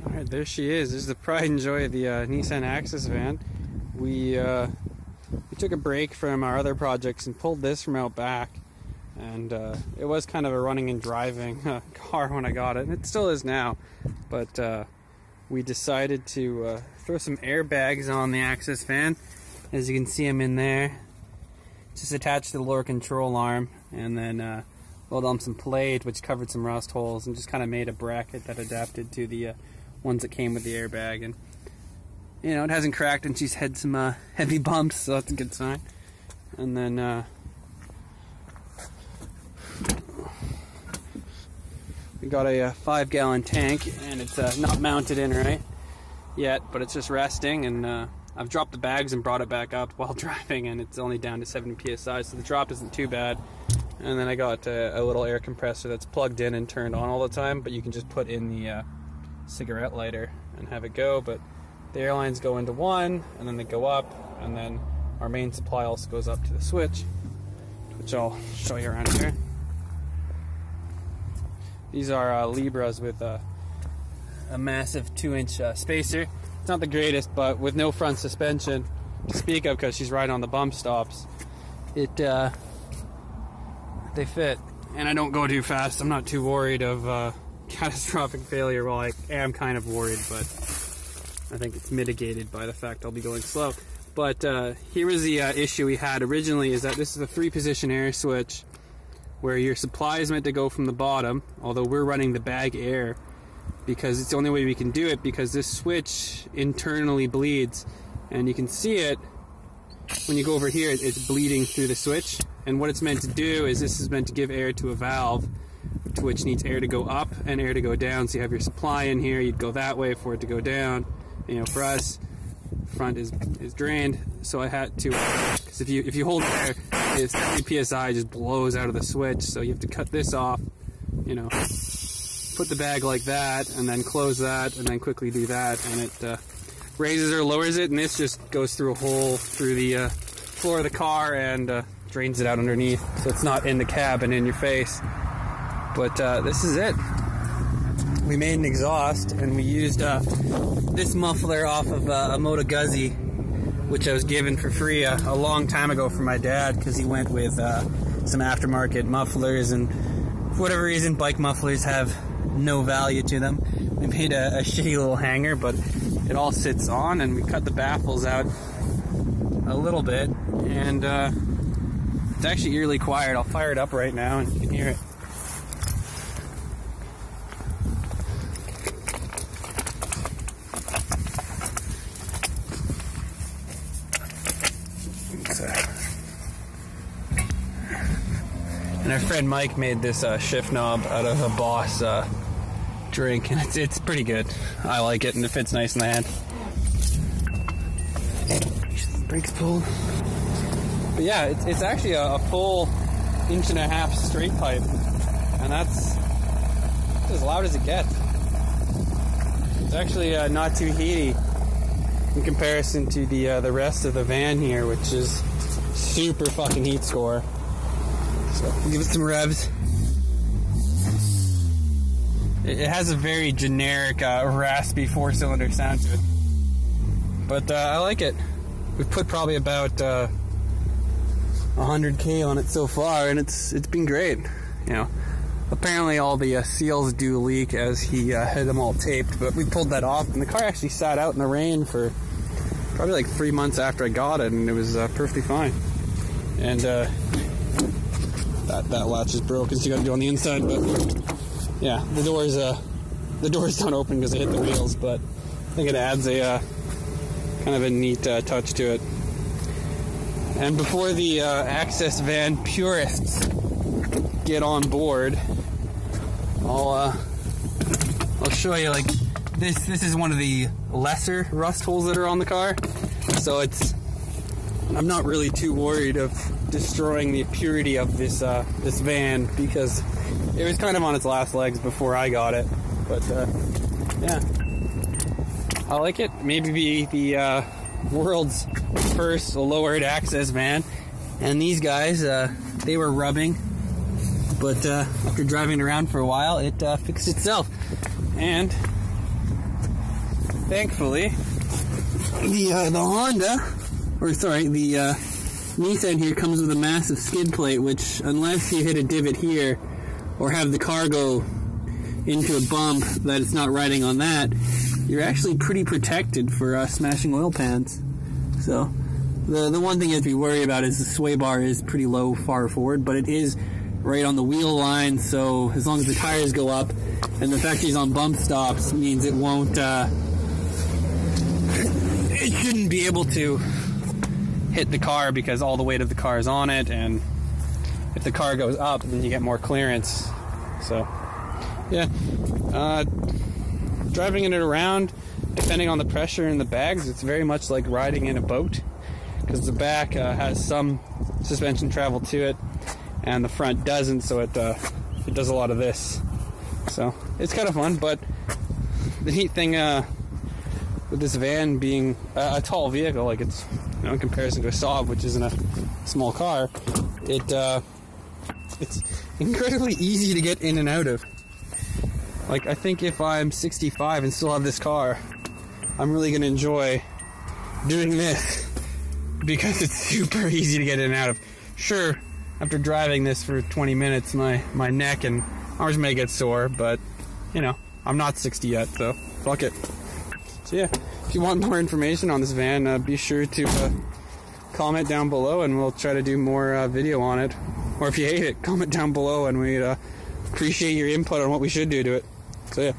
Alright, there she is. This is the pride and joy of the Nissan Axis van. We took a break from our other projects and pulled this from out back. And it was kind of a running and driving car when I got it, and it still is now. But we decided to throw some airbags on the Axis van. As you can see them in there. Just attached to the lower control arm, and then welded on some plate which covered some rust holes, and just kind of made a bracket that adapted to the ones that came with the airbag. And you know, it hasn't cracked, and she's had some heavy bumps, so that's a good sign. And then we got a 5-gallon tank, and it's not mounted in right yet, but it's just resting. And I've dropped the bags and brought it back up while driving, and it's only down to 70 psi, so the drop isn't too bad. And then I got a little air compressor that's plugged in and turned on all the time, but you can just put in the cigarette lighter and have it go. But the airlines go into one, and then they go up, and then our main supply also goes up to the switch, which I'll show you around here. These are Libras with a massive 2-inch spacer. It's not the greatest, but with no front suspension to speak of, because she's right on the bump stops, they fit. And I don't go too fast. I'm not too worried of catastrophic failure. Well, I am kind of worried, but I think it's mitigated by the fact I'll be going slow. But here was the issue we had originally, is that this is a 3-position air switch where your supply is meant to go from the bottom, although we're running the bag air because it's the only way we can do it, because this switch internally bleeds, and you can see it when you go over here. It's bleeding through the switch, and what it's meant to do is this is meant to give air to a valve which needs air to go up and air to go down. So you have your supply in here, you'd go that way for it to go down. You know, for us, front is drained, so I had to, because if you hold there, this 3 psi just blows out of the switch, so you have to cut this off, you know, put the bag like that, and then close that, and then quickly do that, and it raises or lowers it, and this just goes through a hole through the floor of the car and drains it out underneath, so it's not in the cab and in your face. But this is it. We made an exhaust, and we used this muffler off of a Moto Guzzi, which I was given for free a long time ago from my dad, because he went with some aftermarket mufflers, and for whatever reason bike mufflers have no value to them. We made a shitty little hanger, but it all sits on, and we cut the baffles out a little bit, and it's actually eerily quiet. I'll fire it up right now and you can hear it. And our friend Mike made this shift knob out of a Boss drink, and it's pretty good. I like it, and it fits nice in the hand. Brakes pulled. But yeah, it's actually a full 1.5 inch straight pipe, and that's as loud as it gets. It's actually not too heaty in comparison to the rest of the van here, which is super fucking heat score. So we'll give it some revs. It has a very generic, raspy 4-cylinder sound to it, but I like it. We've put probably about 100K on it so far, and it's been great. You know, apparently all the seals do leak as he had them all taped, but we pulled that off, and the car actually sat out in the rain for probably like 3 months after I got it, and it was perfectly fine. And that latch is broken, so you got to do it on the inside. But yeah, the doors don't open because they hit the wheels, but I think it adds a kind of a neat touch to it. And before the Axis van purists get on board, I'll show you, like, this is one of the lesser rust holes that are on the car, so I'm not really too worried of destroying the purity of this van, because it was kind of on its last legs before I got it. But yeah, I like it. Maybe be the world's first lowered access van. And these guys, they were rubbing But after driving around for a while, it fixed itself. And thankfully, the Honda, or sorry, the Nissan here comes with a massive skid plate, which unless you hit a divot here or have the car go into a bump that it's not riding on that, you're actually pretty protected for smashing oil pans. So the one thing you have to be worried about is the sway bar is pretty low far forward, but it is right on the wheel line, so as long as the tires go up, and the fact he's on bump stops means it won't, it shouldn't be able to hit the car because all the weight of the car is on it, and if the car goes up, then you get more clearance. So, yeah, driving it around, depending on the pressure in the bags, it's very much like riding in a boat, because the back has some suspension travel to it, and the front doesn't, so it does a lot of this. So it's kind of fun. But the neat thing with this van being a tall vehicle, like it's, you know, in comparison to a Saab, which isn't a small car, it's incredibly easy to get in and out of. Like, I think if I'm 65 and still have this car, I'm really going to enjoy doing this because it's super easy to get in and out of. Sure, after driving this for 20 minutes, my neck and arms may get sore, but, you know, I'm not 60 yet, so fuck it. So yeah, if you want more information on this van, be sure to comment down below, and we'll try to do more video on it. Or if you hate it, comment down below, and we'd appreciate your input on what we should do to it. So yeah.